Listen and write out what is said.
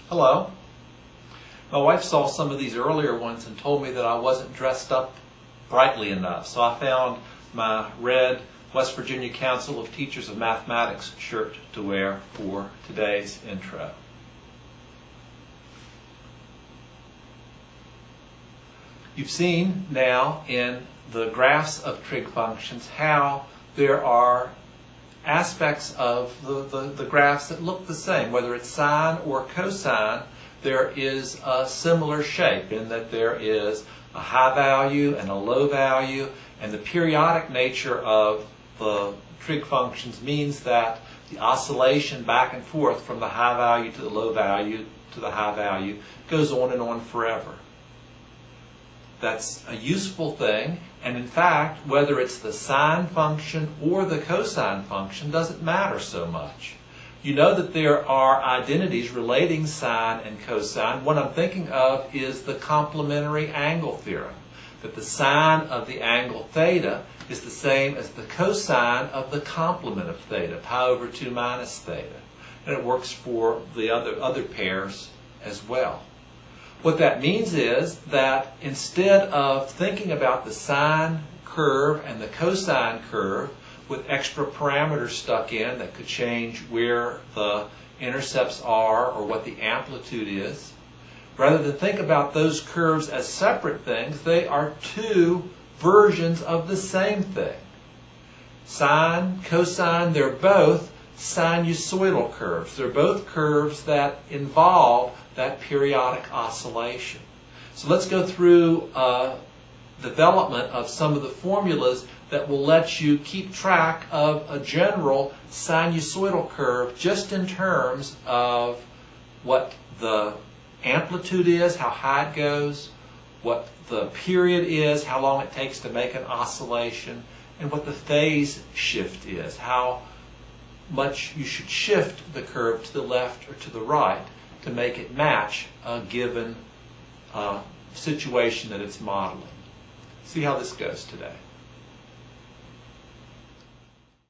Hello. My wife saw some of these earlier ones and told me that I wasn't dressed up brightly enough, so I found my red West Virginia Council of Teachers of Mathematics shirt to wear for today's intro. You've seen now in the graphs of trig functions how there are aspects of the graphs that look the same. Whether it's sine or cosine, there is a similar shape in that there is a high value and a low value, and the periodic nature of the trig functions means that the oscillation back and forth from the high value to the low value to the high value goes on and on forever. That's a useful thing, and in fact, whether it's the sine function or the cosine function doesn't matter so much. You know that there are identities relating sine and cosine. What I'm thinking of is the complementary angle theorem, that the sine of the angle theta is the same as the cosine of the complement of theta, pi over 2 minus theta. And it works for the other pairs as well. What that means is that instead of thinking about the sine curve and the cosine curve with extra parameters stuck in that could change where the intercepts are or what the amplitude is, rather than think about those curves as separate things, they are two versions of the same thing. Sine, cosine, they're both sinusoidal curves. They're both curves that involve that periodic oscillation. So let's go through development of some of the formulas that will let you keep track of a general sinusoidal curve just in terms of what the amplitude is, how high it goes, what the period is, how long it takes to make an oscillation, and what the phase shift is, how much you should shift the curve to the left or to the right to make it match a given situation that it's modeling. See how this goes today.